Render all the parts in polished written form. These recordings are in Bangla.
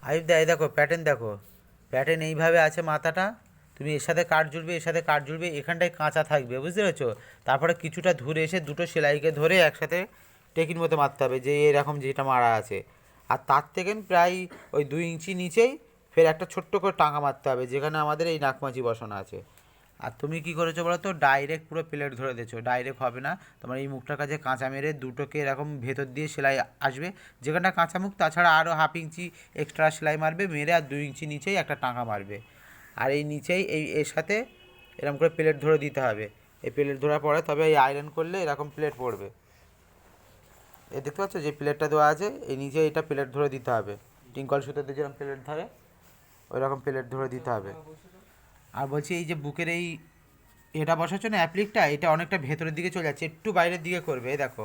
আইব দা, এই দেখো প্যাটার্ন দেখো, প্যাটার্ন এইভাবে আছে মাথাটা। তুমি এর সাথে কাট জুড়বে, এর সাথে কাট জুড়বে, এখানটায় কাঁচা থাকবে, বুঝতে পেরেছো? তারপরে কিছুটা ধরে এসে দুটো সেলাইকে ধরে একসাথে টেকির মতো মারতে হবে, যে এরকম যেটা মারা আছে। আর তার থেকে প্রায় ওই 2 ইঞ্চি নিচেই ফের একটা ছোট্ট করে টাঙা মারতে হবে, যেখানে আমাদের এই নাকমাছি বসানো আছে। আর তুমি কি করেছো বলো তো, ডাইরেক্ট পুরো প্লেট ধরে দিয়েছো, ডাইরেক্ট হবে না। তোমার এই মুখটার কাছে কাঁচা মেরে দুটোকে এরকম ভেতর দিয়ে সেলাই আসবে, যেখানটা কাঁচা মুখ, তাছাড়া আরও 1/2 ইঞ্চি এক্সট্রা সেলাই মারবে মেরে, আর 2 ইঞ্চি নিচেই একটা টাঙা মারবে। আর এই নিচেই এই এর সাথে এরকম করে প্লেট ধরে দিতে হবে। এই প্লেট ধরার পরে তবে এই আয়রন করলে এরকম প্লেট পড়বে। এই দেখতে পাচ্ছ যে প্লেটটা দেওয়া আছে, এই নিচে এটা প্লেট ধরে দিতে হবে। টিঙ্কল সুতোতে যেরকম প্লেট ধরে ওই রকম প্লেট ধরে দিতে হবে। আর বলছি এই যে বুকের এই এটা বসাচ্ছ না অ্যাপ্লিকটা, এটা অনেকটা ভেতরের দিকে চলে যাচ্ছে, একটু বাইরের দিকে করবে। এই দেখো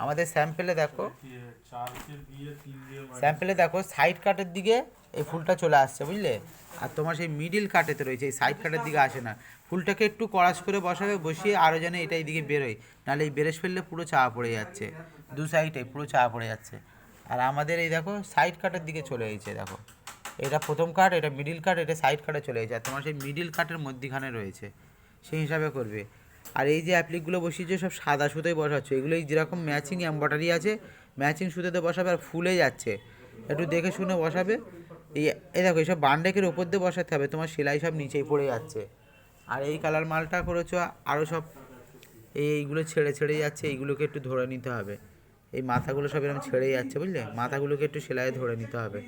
আমাদের স্যাম্পেলে দেখো, স্যাম্পেলে দেখো সাইড কাটের দিকে এই ফুলটা চলে আসছে, বুঝলে? আর তোমার সেই মিডিল কাটেতে রয়েছে, এই সাইড কাটের দিকে আসে না। ফুলটাকে একটু কড়াস করে বসাবে, বসিয়ে আরও যেন এটা এইদিকে বেরোয়, নাহলে এই বেরেস ফেললে পুরো চাপা পড়ে যাচ্ছে, দু সাইডে পুরো চাপা পড়ে যাচ্ছে। আর আমাদের এই দেখো সাইড কাটের দিকে চলে গেছে, দেখো এটা প্রথম কাট, এটা মিডিল কাট, এটা সাইড কাটে চলে গেছে, আর তোমার সেই মিডিল কাটের মধ্যিখানে রয়েছে, সেই হিসাবে করবে। আর এই যে অ্যাপ্লিকগুলো বসিয়েছে সব সাদা সুতোয় বসাচ্ছ, এগুলোই যেরকম ম্যাচিং এমব্রয়ডারি আছে ম্যাচিং সুতোতে বসাবে, আর ফুলে যাচ্ছে, একটু দেখে শুনে বসাবে। এই এই দেখো এইসব বান্ডেকের ওপর দিয়ে বসাতে হবে, তোমার সেলাই সব নিচেই পড়ে যাচ্ছে। আর এই কালার মালটা করেছো, আরও সব এইগুলো ছেড়ে ছেড়ে যাচ্ছে, এইগুলোকে একটু ধরে নিতে হবে। এই মাথাগুলো সব এরকম ছেড়ে যাচ্ছে, বুঝলে? মাথাগুলোকে একটু সেলাই ধরে নিতে হবে।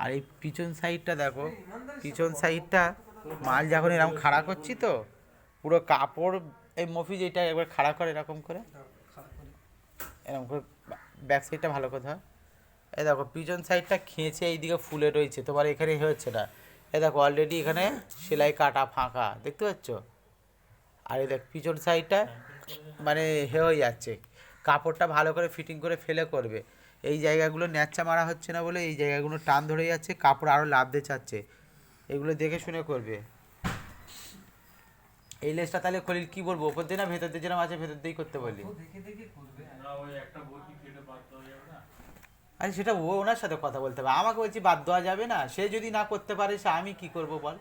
আর এই পিছন সাইডটা দেখো, পিছন সাইডটা মাল যখন এরকম খাড়া করছি তো পুরো কাপড়, এই মফিজ এটা একবার খাড়া করে এরকম করে, এরকম করে ব্যাক সাইডটা ভালো কথা হয়। এই দেখো পিছন সাইডটা খেঁচে এইদিকে ফুলে রয়েছে, তোমার এখানে হচ্ছে না। এই দেখো অলরেডি এখানে সেলাই কাটা ফাঁকা, দেখতে পাচ্ছ? আর এই দেখ পিছন সাইডটা মানে হয়ে যাচ্ছে, কাপড়টা ভালো করে ফিটিং করে ফেলে করবে। এই জায়গাগুলো ন্যাচা মারা হচ্ছে না বলে এই জায়গাগুলো টান ধরে যাচ্ছে, কাপড় আরও লাভ দিয়ে চাচ্ছে, এগুলো দেখে শুনে করবে। এই লেসটা তাহলে খলিল কি বলবো, ওপর দিয়ে না ভেতর দিয়ে যেরকম আছে ভেতর দিয়েই করতে বলি? আরে সেটা ও ওনার সাথে কথা বলতে হবে, আমাকে বলছি বাদ দেওয়া যাবে না, সে যদি না করতে পারে সে আমি কি করব বল?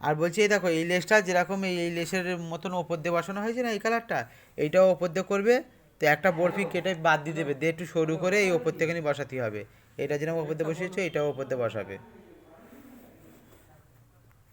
আর বলছি এই দেখো এই লেসটা যেরকম এই লেসের মতন ওপর দিয়ে বসানো হয়েছে না এই কালারটা, এইটাও ওপর দিয়ে করবে। তো একটা বরফি কেটে বাদ দিয়ে দেবে, দিয়ে একটু সরু করে এই ওপর থেকে বসাতে হবে। এটা যেরকম ওপর দিয়ে বসিয়েছো এটাও ওপর দিয়ে বসাবে।